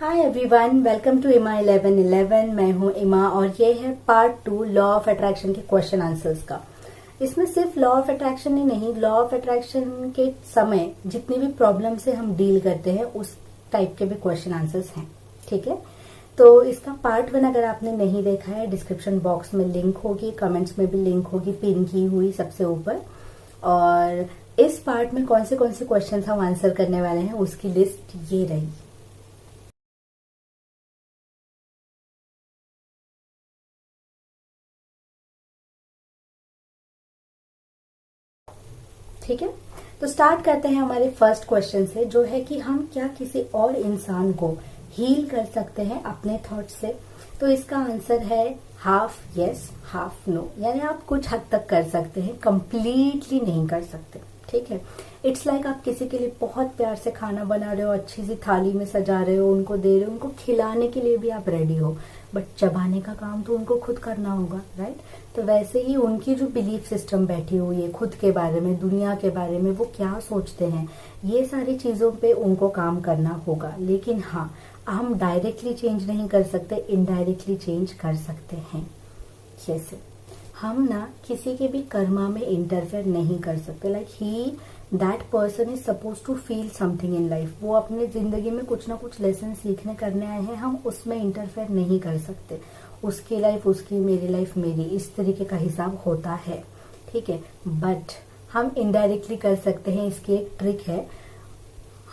Hi everyone, welcome to इमा 1111। मैं हूं इमा और ये है पार्ट 2 लॉ ऑफ अट्रैक्शन के क्वेश्चन आंसर्स का। इसमें सिर्फ लॉ ऑफ अट्रैक्शन ही नहीं, लॉ ऑफ अट्रैक्शन के समय जितनी भी प्रॉब्लम से हम डील करते हैं उस टाइप के भी क्वेश्चन आंसर्स हैं। ठीक है, तो इसका पार्ट 1 अगर आपने नहीं देखा है, डिस्क्रिप्शन बॉक्स में लिंक होगी, कमेंट्स में भी लिंक होगी, पिन की हुई सबसे ऊपर। और इस पार्ट में कौन से क्वेश्चन हम आंसर करने वाले हैं उसकी लिस्ट ये रही। ठीक है, तो स्टार्ट करते हैं हमारे फर्स्ट क्वेश्चन से, जो है कि हम क्या किसी और इंसान को हील कर सकते हैं अपने थॉट से। तो इसका आंसर है हाफ यस हाफ नो, यानी आप कुछ हद तक कर सकते हैं, कंप्लीटली नहीं कर सकते। ठीक है, इट्स लाइक आप किसी के लिए बहुत प्यार से खाना बना रहे हो, अच्छी सी थाली में सजा रहे हो, उनको दे रहे हो, उनको खिलाने के लिए भी आप रेडी हो, बट चबाने का काम तो उनको खुद करना होगा, राइट। तो वैसे ही उनकी जो बिलीफ सिस्टम बैठी हुई है खुद के बारे में, दुनिया के बारे में, वो क्या सोचते हैं, ये सारी चीजों पे उनको काम करना होगा। लेकिन हाँ, हम डायरेक्टली चेंज नहीं कर सकते, इनडायरेक्टली चेंज कर सकते हैं। जैसे हम ना किसी के भी कर्मा में इंटरफेयर नहीं कर सकते। Like he that person is suppose to feel something in life, वो अपने जिंदगी में कुछ ना कुछ लेसन सीखने करने आए हैं, हम उसमें इंटरफेयर नहीं कर सकते। उसकी लाइफ उसकी, मेरी लाइफ मेरी, इस तरीके का हिसाब होता है। ठीक है, बट हम इनडायरेक्टली कर सकते हैं। इसकी एक ट्रिक है,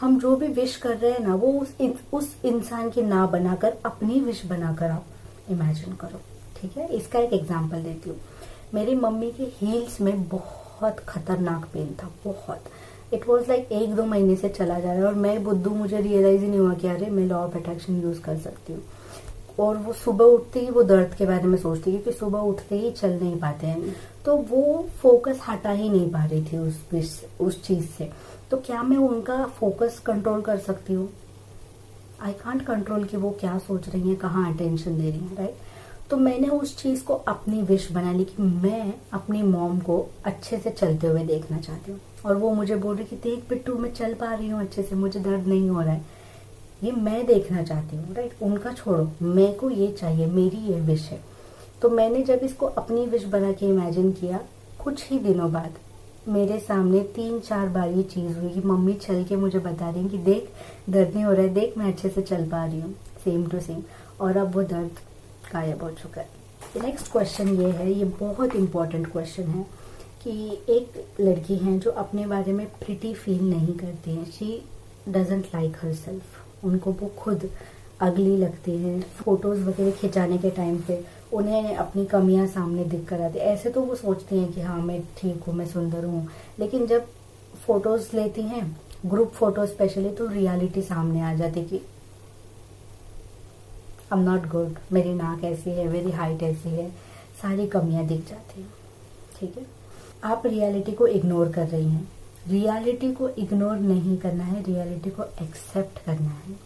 हम जो भी विश कर रहे हैं ना, वो उस इंसान की ना बनाकर अपनी विश बनाकर आप इमेजिन करो। ठीक है, इसका एक एग्जांपल देती हूँ। मेरी मम्मी के हील्स में बहुत खतरनाक पेन था, बहुत। इट वॉज लाइक 1-2 महीने से चला जा रहा है और मैं बुद्धू, मुझे रियलाइज ही नहीं हुआ कि अरे मैं लॉ ऑफ अट्रैक्शन यूज कर सकती हूँ। और वो सुबह उठते ही वो दर्द के बारे में सोचती, क्योंकि सुबह उठते ही चल नहीं पाते हैं, तो वो फोकस हटा ही नहीं पा रही थी उस चीज से। तो क्या मैं उनका फोकस कंट्रोल कर सकती हूँ? आई कांट कंट्रोल कि वो क्या सोच रही है, कहाँ अटेंशन दे रही है, राइट। तो मैंने उस चीज को अपनी विश बना ली कि मैं अपनी मॉम को अच्छे से चलते हुए देखना चाहती हूँ। और वो मुझे बोल रही कि देख बिट्टू, मैं चल पा रही हूँ अच्छे से, मुझे दर्द नहीं हो रहा है, ये मैं देखना चाहती हूँ, राइट। उनका छोड़ो, मेरे को ये चाहिए, मेरी ये विश है। तो मैंने जब इसको अपनी विश बना के इमेजिन किया, कुछ ही दिनों बाद मेरे सामने 3-4 बार ये चीज हुई कि मम्मी चल के मुझे बता रही है कि देख दर्द नहीं हो रहा है, देख मैं अच्छे से चल पा रही हूँ, सेम टू सेम। और अब वो दर्द गायब हो चुका है। नेक्स्ट क्वेश्चन ये है, ये बहुत इंपॉर्टेंट क्वेश्चन है कि एक लड़की है जो अपने बारे में प्रिटी फील नहीं करती है। She doesn't like her self, उनको वो खुद अगली लगती है। फोटोज वगैरह खिंचाने के टाइम पे उन्हें अपनी कमियां सामने दिख कर आती है। ऐसे तो वो सोचती हैं कि हाँ मैं ठीक हूँ, मैं सुंदर हूँ, लेकिन जब फोटोज लेती हैं, ग्रुप फोटो स्पेशली, तो रियलिटी सामने आ जाती कि आई एम नॉट गुड, मेरी नाक ऐसी है, मेरी हाइट ऐसी है, सारी कमियां दिख जाती हैं। ठीक है, आप रियलिटी को इग्नोर कर रही हैं। रियलिटी को इग्नोर नहीं करना है, रियलिटी को एक्सेप्ट करना है।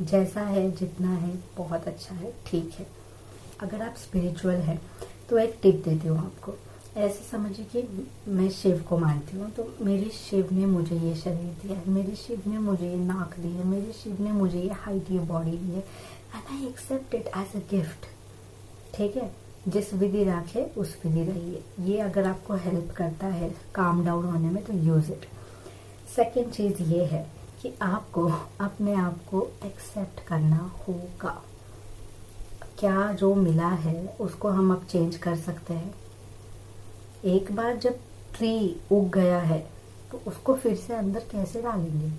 जैसा है, जितना है, बहुत अच्छा है, ठीक है। अगर आप स्पिरिचुअल हैं तो एक टिप देती हूँ आपको। ऐसे समझिए कि मैं शिव को मानती हूँ, तो मेरे शिव ने मुझे ये शरीर दिया है, मेरे शिव ने मुझे ये नाक दी है, मेरे शिव ने मुझे ये हाइट, ये बॉडी दी है, and I accept it as a gift. ठीक है, जिस विधि राखे उस विधि रहिए। ये अगर आपको हेल्प करता है काम डाउन होने में तो यूज इट। सेकेंड चीज ये है कि आपको अपने आप को एक्सेप्ट करना होगा। क्या जो मिला है उसको हम अब चेंज कर सकते हैं? एक बार जब ट्री उग गया है तो उसको फिर से अंदर कैसे डालेंगे?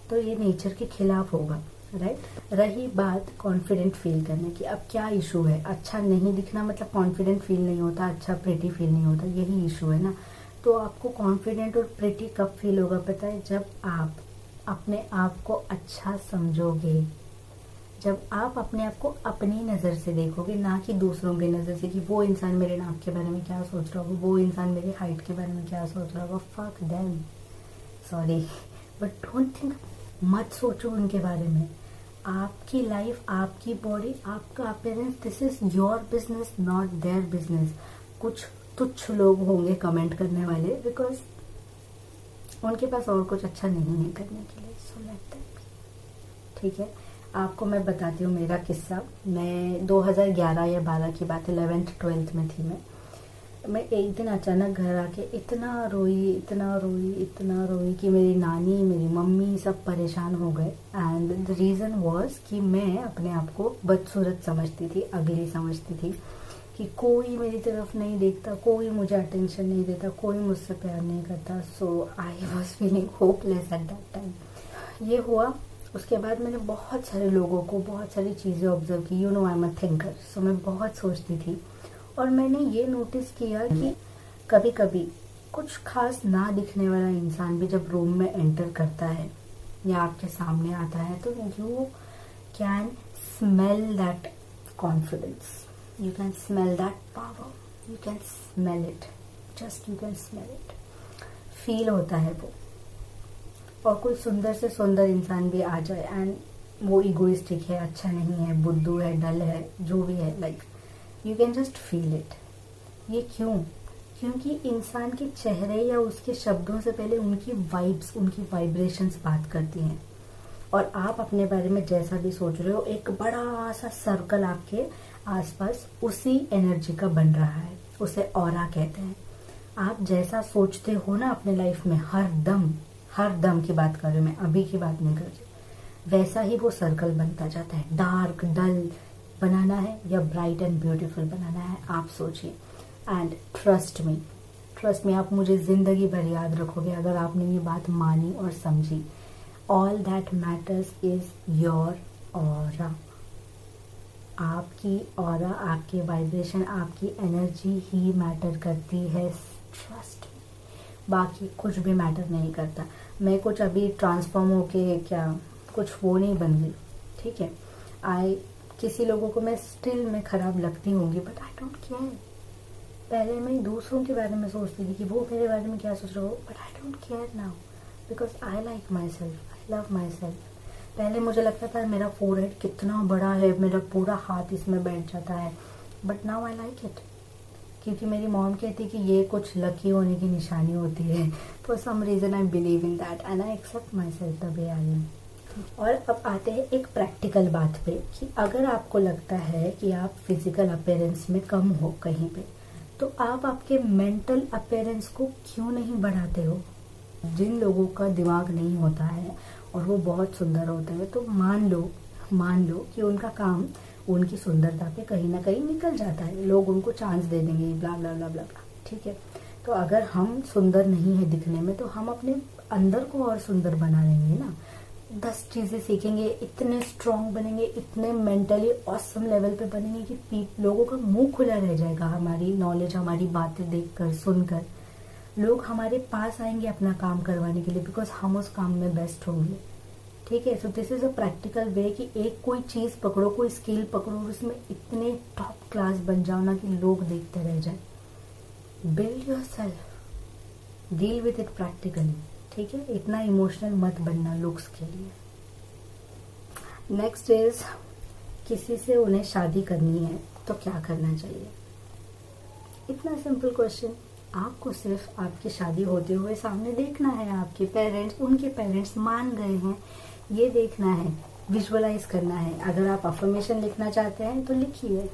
तो ये नेचर के खिलाफ होगा, राइट। रही बात कॉन्फिडेंट फील करने की, अब क्या इशू है? अच्छा नहीं दिखना मतलब कॉन्फिडेंट फील नहीं होता, अच्छा प्रिटी फील नहीं होता, यही इशू है ना। तो आपको कॉन्फिडेंट और प्रिटी कब फील होगा पता है? जब आप अपने आप को अच्छा समझोगे, जब आप अपने आप को अपनी नज़र से देखोगे, ना कि दूसरों की नज़र से कि वो इंसान मेरे नाक के बारे में क्या सोच रहा होगा, वो इंसान मेरी हाइट के बारे में क्या सोच रहा होगा। Fuck them, sorry but don't think, मत सोचो उनके बारे में। आपकी लाइफ, आपकी बॉडी, आपका appearance, this is your business, not their business. कुछ तुच्छ लोग होंगे कमेंट करने वाले, बिकॉज उनके पास और कुछ अच्छा नहीं है करने के लिए, सो लेट दैट बी। ठीक है, आपको मैं बताती हूँ मेरा किस्सा। मैं 2011 या 12 की बात है, 11th 12th में थी मैं एक दिन अचानक घर आके इतना रोई इतना रोई इतना रोई कि मेरी नानी मेरी मम्मी सब परेशान हो गए। एंड द रीज़न वाज कि मैं अपने आप को बदसूरत समझती थी, अगली समझती थी कि कोई मेरी तरफ नहीं देखता, कोई मुझे अटेंशन नहीं देता, कोई मुझसे प्यार नहीं करता। So I was feeling hopeless at that time. ये हुआ। उसके बाद मैंने बहुत सारे लोगों को बहुत सारी चीज़ें ऑब्जर्व की। You know I am a thinker, so मैं बहुत सोचती थी। और मैंने ये नोटिस किया कि कभी कभी कुछ खास ना दिखने वाला इंसान भी जब रूम में एंटर करता है या आपके सामने आता है तो you can smell that confidence, you can smell that power, you can smell it, just you can smell it. Feel होता है वो। और कोई सुंदर से सुंदर इंसान भी आ जाए एंड वो इगोइस्टिक है, अच्छा नहीं है, बुद्धू है, डल है, जो भी है, like you can just feel it. ये क्यों? क्योंकि इंसान के चेहरे या उसके शब्दों से पहले उनकी वाइब्स, उनकी वाइब्रेशंस बात करती हैं। और आप अपने बारे में जैसा भी सोच रहे हो, एक बड़ा सा सर्कल आपके आसपास उसी एनर्जी का बन रहा है, उसे ऑरा कहते हैं। आप जैसा सोचते हो ना अपने लाइफ में, हर दम की बात कर रही हूँ मैं, अभी की बात नहीं कर रही, वैसा ही वो सर्कल बनता जाता है। डार्क डल बनाना है या ब्राइट एंड ब्यूटीफुल बनाना है, आप सोचिए। एंड ट्रस्ट मी, आप मुझे जिंदगी भर याद रखोगे अगर आपने ये बात मानी और समझी। All that matters is your aura. आपकी ऑरा, आपकी वाइब्रेशन, आपकी एनर्जी ही मैटर करती है, ट्रस्ट मी। बाकी कुछ भी मैटर नहीं करता। मैं कुछ अभी ट्रांसफॉर्म होके क्या कुछ वो नहीं बन गई, ठीक है। किसी लोगों को मैं स्टिल में खराब लगती होंगी, बट आई डोंट केयर। पहले मैं दूसरों के बारे में सोचती थी कि वो मेरे बारे में क्या सोच रहे हो, but I don't care now because I like my self, I love my self. पहले मुझे लगता था मेरा फोरहेड कितना बड़ा है, मेरा पूरा हाथ इसमें बैठ जाता है, but now I like it. क्योंकि मेरी मॉम कहती कि ये कुछ लकी होने की निशानी होती है। For some reason I believe in that and I accept myself the way I am. और अब आते हैं एक प्रैक्टिकल बात पे कि अगर आपको लगता है कि आप फिजिकल अपीयरेंस में कम हो कहीं पे, तो आप आपके मेंटल अपीयरेंस को क्यों नहीं बढ़ाते हो? जिन लोगों का दिमाग नहीं होता है और वो बहुत सुंदर होते हैं, तो मान लो कि उनका काम उनकी सुंदरता पे कहीं ना कहीं निकल जाता है, लोग उनको चांस दे देंगे, ब्ला ब्ला ब्ला ब्ला ब्ला, ठीक है। तो अगर हम सुंदर नहीं है दिखने में, तो हम अपने अंदर को और सुंदर बना लेंगे ना। 10 चीज़ें सीखेंगे, इतने स्ट्रांग बनेंगे, इतने मेंटली ऑसम लेवल पे बनेंगे कि लोगों का मुंह खुला रह जाएगा। हमारी नॉलेज, हमारी बातें देखकर, सुनकर लोग हमारे पास आएंगे अपना काम करवाने के लिए, बिकॉज हम उस काम में बेस्ट होंगे, ठीक है। So this is a practical way कि एक कोई चीज़ पकड़ो, कोई स्किल पकड़ो और उसमें इतने टॉप क्लास बन जाओ ना कि लोग देखते रह जाए। Build your self, deal with it practically, ठीक है। इतना इमोशनल मत बनना लुक्स के लिए। नेक्स्ट इज, किसी से उन्हें शादी करनी है तो क्या करना चाहिए? इतना सिंपल क्वेश्चन। आपको सिर्फ आपकी शादी होते हुए सामने देखना है, आपके पेरेंट्स, उनके पेरेंट्स मान गए हैं, ये देखना है, विजुअलाइज करना है। अगर आप अफर्मेशन लिखना चाहते हैं तो लिखिए,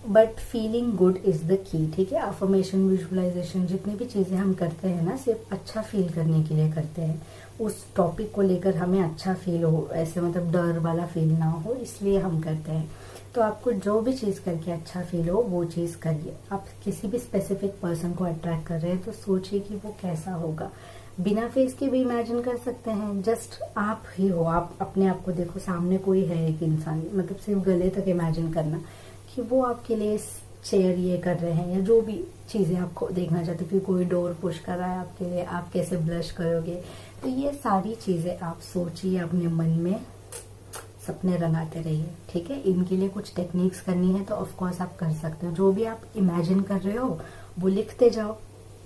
but feeling good is the key, ठीक है। अफर्मेशन, विजुअलाइजेशन, जितनी भी चीज़ें हम करते हैं ना, सिर्फ अच्छा फील करने के लिए करते हैं। उस टॉपिक को लेकर हमें अच्छा फील हो, ऐसे मतलब डर वाला फील ना हो, इसलिए हम करते हैं। तो आपको जो भी चीज़ करके अच्छा फील हो वो चीज़ करिए। आप किसी भी स्पेसिफिक पर्सन को अट्रैक्ट कर रहे हैं तो सोचिए कि वो कैसा होगा। बिना फेस के भी इमेजिन कर सकते हैं, जस्ट आप ही हो, आप अपने आप को देखो, सामने कोई है एक इंसान, मतलब सिर्फ गले तक इमेजिन करना कि वो आपके लिए चेयर ये कर रहे हैं या जो भी चीज़ें आपको देखना चाहते हो, कि कोई डोर पुश कर रहा है आपके लिए, आप कैसे ब्लश करोगे। तो ये सारी चीज़ें आप सोचिए, अपने मन में सपने रंगाते रहिए, ठीक है। इनके लिए कुछ टेक्निक्स करनी है तो ऑफ कोर्स आप कर सकते हो। जो भी आप इमेजिन कर रहे हो वो लिखते जाओ,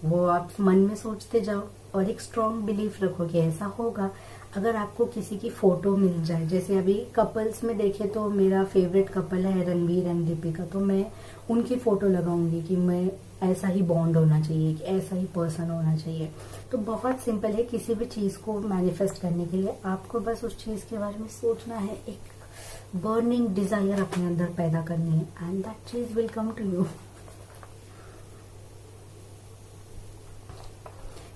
वो आप मन में सोचते जाओ और एक स्ट्रॉन्ग बिलीफ रखो कि ऐसा होगा। अगर आपको किसी की फोटो मिल जाए, जैसे अभी कपल्स में देखे तो मेरा फेवरेट कपल है रणवीर एंड दीपिका, तो मैं उनकी फोटो लगाऊंगी कि मैं ऐसा ही बॉन्ड होना चाहिए, कि ऐसा ही पर्सन होना चाहिए। तो बहुत सिंपल है, किसी भी चीज़ को मैनिफेस्ट करने के लिए आपको बस उस चीज़ के बारे में सोचना है, एक बर्निंग डिजायर अपने अंदर पैदा करनी है, एंड दैट चीज विल कम टू यू।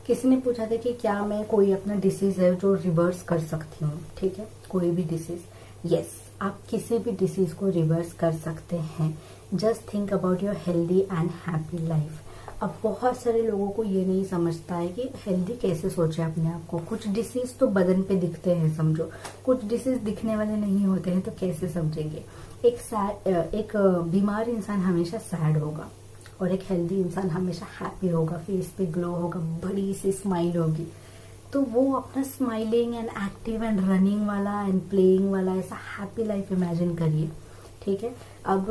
किसी ने पूछा था कि क्या मैं कोई अपना डिसीज है जो रिवर्स कर सकती हूँ, ठीक है, कोई भी डिसीज। यस, आप किसी भी डिसीज को रिवर्स कर सकते हैं। Just think about your healthy and happy life. अब बहुत सारे लोगों को ये नहीं समझता है कि हेल्दी कैसे सोचे अपने आप को। कुछ डिसीज तो बदन पे दिखते हैं समझो, कुछ डिसीज दिखने वाले नहीं होते हैं, तो कैसे समझेंगे। एक बीमार इंसान हमेशा सैड होगा और एक हेल्दी इंसान हमेशा हैप्पी होगा, फेस पे ग्लो होगा, बड़ी सी स्माइल होगी। तो वो अपना smiling and active and running वाला एंड प्लेइंग वाला ऐसा हैप्पी लाइफ इमेजिन करिए, ठीक है। अब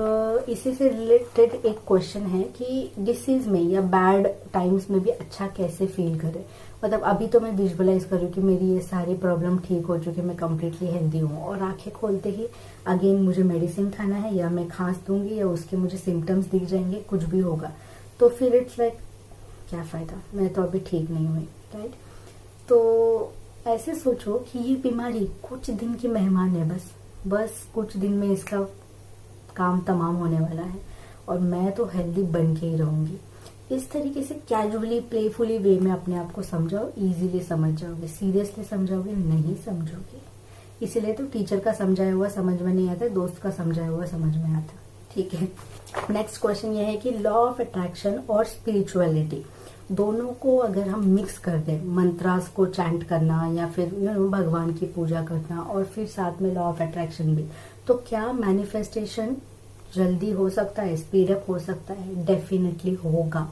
इसी से रिलेटेड एक क्वेश्चन है कि डिसीज में या बैड टाइम्स में भी अच्छा कैसे फील करें। मतलब अभी तो मैं विजुअलाइज करूँ कि मेरी ये सारी प्रॉब्लम ठीक हो चुकी, मैं कम्प्लीटली हेल्दी हूँ, और आंखें खोलते ही अगेन मुझे मेडिसिन खाना है, या मैं खांस दूंगी या उसके मुझे सिम्टम्स दिख जाएंगे, कुछ भी होगा, तो फिर इट्स लाइक क्या फायदा, मैं तो अभी ठीक नहीं हुई, राइट। तो ऐसे सोचो कि ये बीमारी कुछ दिन की मेहमान है, बस कुछ दिन में इसका काम तमाम होने वाला है और मैं तो हेल्दी बन के ही रहूंगी। इस तरीके से कैजुअली प्लेफुली वे में अपने आप को समझाओ, इजीली समझ जाओगे। सीरियसली समझाओगे नहीं समझोगे। इसीलिए तो टीचर का समझाया हुआ समझ में नहीं आता, दोस्त का समझाया हुआ समझ में आता, ठीक है। नेक्स्ट क्वेश्चन ये है कि लॉ ऑफ अट्रैक्शन और स्पिरिचुअलिटी दोनों को अगर हम मिक्स कर दें, मंत्रास को चैंट करना या फिर भगवान की पूजा करना और फिर साथ में लॉ ऑफ अट्रैक्शन भी, तो क्या मैनिफेस्टेशन जल्दी हो सकता है, स्पीड अप हो सकता है? डेफिनेटली होगा।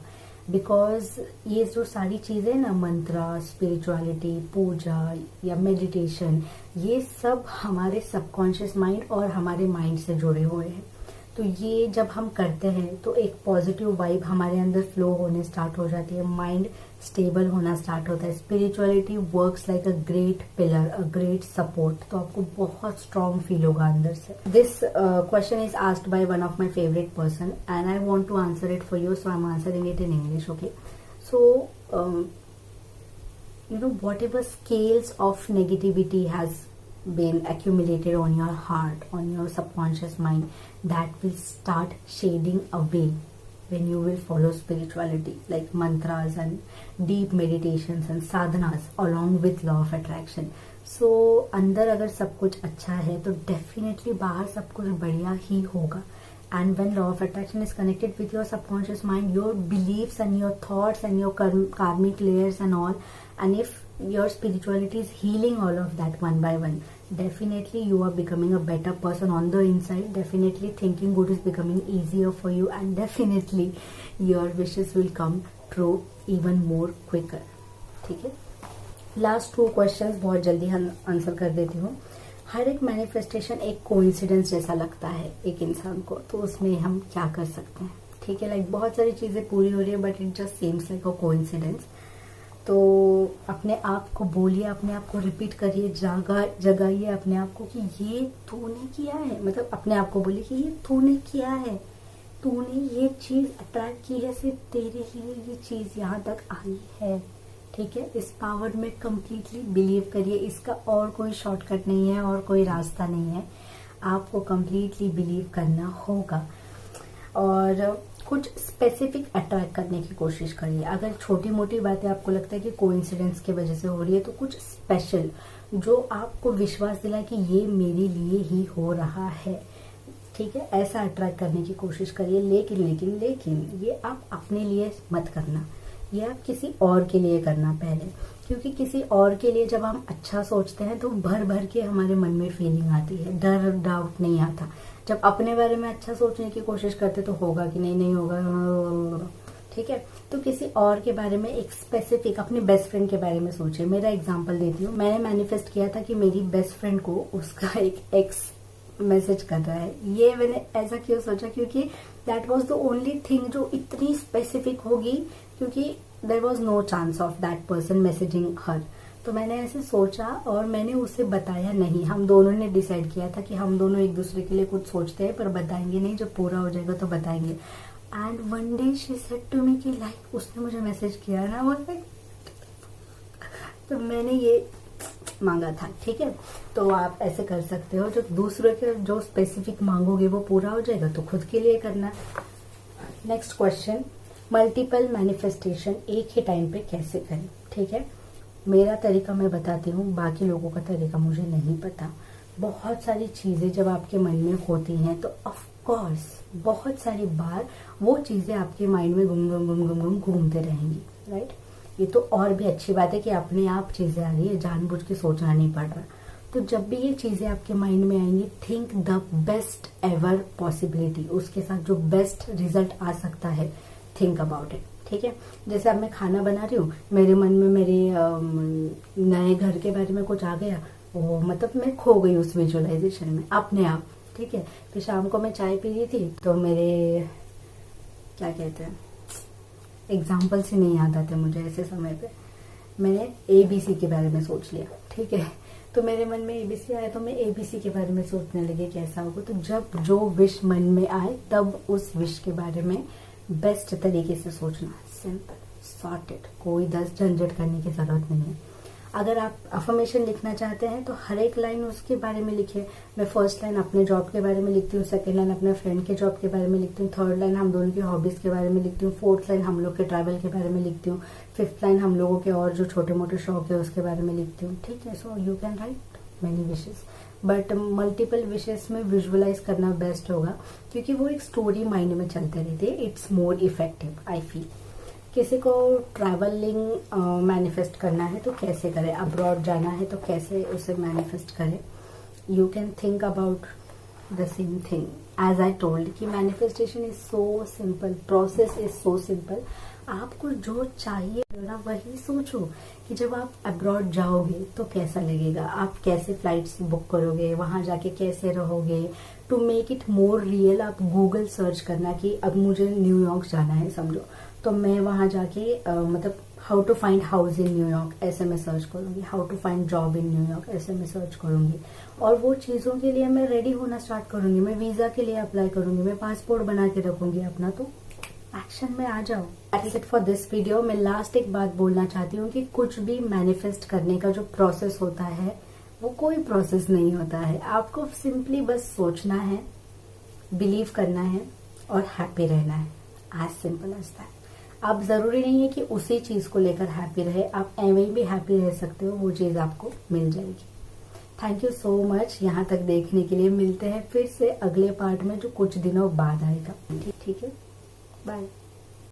बिकॉज ये जो सारी चीजें ना, मंत्रा, स्पिरिचुअलिटी, पूजा या मेडिटेशन, ये सब हमारे सबकॉन्शियस माइंड और हमारे माइंड से जुड़े हुए हैं। तो ये जब हम करते हैं तो एक पॉजिटिव वाइब हमारे अंदर फ्लो होने स्टार्ट हो जाती है, माइंड स्टेबल होना स्टार्ट होता है। Spirituality works like a great pillar, a great support. तो आपको बहुत स्ट्रांग फील होगा अंदर से। This question is asked by one of my favourite person and I want to answer it for you, so I am answering it in English, okay. So whatever scales of negativity has been accumulated on your heart, on your subconscious mind, that will start shading away when you will follow spirituality like mantras and deep meditations and sadhanas along with law of attraction. So अंदर अगर सब कुछ अच्छा है तो definitely बाहर सब कुछ बढ़िया ही होगा. And when law of attraction is connected with your subconscious mind, your beliefs and your thoughts and your karmic layers and all, and if your spirituality is healing all of that one by one, definitely you are becoming a better person on the inside. Definitely thinking good is becoming easier for you, and definitely your wishes will come true even more quicker. ठीक है, last 2 questions बहुत जल्दी हम answer कर देती हूँ. हर एक manifestation एक कोइंसिडेंस जैसा लगता है एक इंसान को, तो उसमें हम क्या कर सकते हैं? ठीक है, लाइक बहुत सारी चीजें पूरी हो रही है but it just seems like a coincidence. तो अपने आप को बोलिए, अपने आप को रिपीट करिए, जगाइए अपने आप को कि ये तूने किया है. मतलब अपने आप को बोलिए कि ये तूने किया है, तूने ये चीज अट्रैक्ट की है, सिर्फ तेरे लिए ये चीज यहाँ तक आई है. ठीक है, इस पावर में कंप्लीटली बिलीव करिए. इसका और कोई शॉर्टकट नहीं है और कोई रास्ता नहीं है. आपको कंप्लीटली बिलीव करना होगा और कुछ स्पेसिफिक अट्रैक्ट करने की कोशिश करिए. अगर छोटी मोटी बातें आपको लगता है कि कोइंसिडेंस की वजह से हो रही है, तो कुछ स्पेशल जो आपको विश्वास दिलाए कि ये मेरे लिए ही हो रहा है. ठीक है, ऐसा अट्रैक्ट करने की कोशिश करिए. लेकिन ये आप अपने लिए मत करना, ये आप किसी और के लिए करना पहले. क्योंकि किसी और के लिए जब हम अच्छा सोचते हैं तो भर भर के हमारे मन में फीलिंग आती है, डर डाउट नहीं आता. जब अपने बारे में अच्छा सोचने की कोशिश करते तो होगा कि नहीं होगा. ठीक है, तो किसी और के बारे में एक स्पेसिफिक, अपने बेस्ट फ्रेंड के बारे में सोचिए. मेरा एग्जांपल देती हूँ. मैंने मैनिफेस्ट किया था कि मेरी बेस्ट फ्रेंड को उसका एक एक्स मैसेज कर रहा है. ये मैंने ऐसा क्यों सोचा? क्योंकि that was the only thing जो इतनी स्पेसिफिक होगी, क्योंकि there was no chance of that person messaging her. तो मैंने ऐसे सोचा और मैंने उसे बताया नहीं. हम दोनों ने डिसाइड किया था कि हम दोनों एक दूसरे के लिए कुछ सोचते हैं पर बताएंगे नहीं, जब पूरा हो जाएगा तो बताएंगे. And one day she said to me कि लाइक उसने मुझे मैसेज किया ना, वो तो मैंने ये मांगा था, ठीक है। तो आप ऐसे कर सकते हो, जो दूसरों के जो स्पेसिफिक मांगोगे वो पूरा हो जाएगा, तो खुद के लिए करना। नेक्स्ट क्वेश्चन, मल्टीपल मैनिफेस्टेशन एक ही टाइम पे कैसे करें, ठीक है। मेरा तरीका मैं बताती हूँ, बाकी लोगों का तरीका मुझे नहीं पता। बहुत सारी चीज़ें जब आपके मन में होती हैं तो ऑफ कोर्स बहुत सारी बार वो चीज़ें आपके माइंड में घूम घूम घूम घूम घूम घूमते रहेंगी, राइट। ये तो और भी अच्छी बात है कि अपने आप चीज़ें आ रही है, जानबूझ के सोचना नहीं पड़ रहा। तो जब भी ये चीज़ें आपके माइंड में आएंगी, think the best ever possibility, उसके साथ जो बेस्ट रिजल्ट आ सकता है, थिंक अबाउट इट, ठीक है। जैसे अब मैं खाना बना रही हूँ, मेरे मन में मेरे नए घर के बारे में कुछ आ गया, वो मतलब मैं खो गई उस विजुअलाइजेशन में अपने आप, ठीक है। फिर शाम को मैं चाय पी रही थी तो मेरे क्या कहते हैं, एग्जाम्पल्स ही नहीं याद आते मुझे ऐसे समय पे, मैंने ABC के बारे में सोच लिया, ठीक है। तो मेरे मन में ABC आया तो मैं ABC के बारे में सोचने लगी कैसा होगा। तो जब जो विश मन में आए तब उस विश के बारे में बेस्ट तरीके से सोचना, सिंपल सॉर्टेड, कोई 10 झंझट करने की जरूरत नहीं है। अगर आप अफर्मेशन लिखना चाहते हैं तो हर एक लाइन उसके बारे में लिखिए। मैं फर्स्ट लाइन अपने जॉब के बारे में लिखती हूँ, सेकंड लाइन अपने फ्रेंड के जॉब के बारे में लिखती हूँ, थर्ड लाइन हम दोनों की हॉबीज के बारे में लिखती हूँ, फोर्थ लाइन हम लोग के ट्रैवल के बारे में लिखती हूँ, फिफ्थ लाइन हम लोगों के और जो छोटे मोटे शौक है उसके बारे में लिखती हूँ, ठीक है। So you can write many wishes, but multiple wishes में विजुअलाइज करना बेस्ट होगा, क्योंकि वो एक स्टोरी माइंड में चलते रहती है। It's more effective I feel. किसी को ट्रैवलिंग मैनिफेस्ट करना है तो कैसे करें, अब्रॉड जाना है तो कैसे उसे मैनिफेस्ट करें, you can think about the same thing as I told कि manifestation is so simple, process is so simple. आपको जो चाहिए ना वही सोचो कि जब आप अब्रॉड जाओगे तो कैसा लगेगा, आप कैसे फ्लाइट्स बुक करोगे, वहां जाके कैसे रहोगे। To make it more real आप गूगल सर्च करना कि अब मुझे न्यूयॉर्क जाना है समझो, तो मैं वहां जाके मतलब how to find house in New York ऐसे मैं सर्च करूंगी, how to find job in New York ऐसे मैं सर्च करूंगी, और वो चीज़ों के लिए मैं रेडी होना स्टार्ट करूंगी। मैं वीज़ा के लिए अप्लाई करूंगी, मैं पासपोर्ट बना के रखूंगी अपना, तो एक्शन में आ जाओ। That's it for this video. मैं लास्ट एक बात बोलना चाहती हूँ कि कुछ भी मैनिफेस्ट करने का जो प्रोसेस होता है वो कोई प्रोसेस नहीं होता है। आपको सिंपली बस सोचना है, बिलीव करना है और हैप्पी रहना है, एज सिंपल एज दैट। आप जरूरी नहीं है कि उसी चीज को लेकर हैप्पी रहे, आप एवं भी हैप्पी रह सकते हो, वो चीज आपको मिल जाएगी। थैंक यू सो मच यहाँ तक देखने के लिए। मिलते हैं फिर से अगले पार्ट में जो कुछ दिनों बाद आएगा, ठीक है। बाय।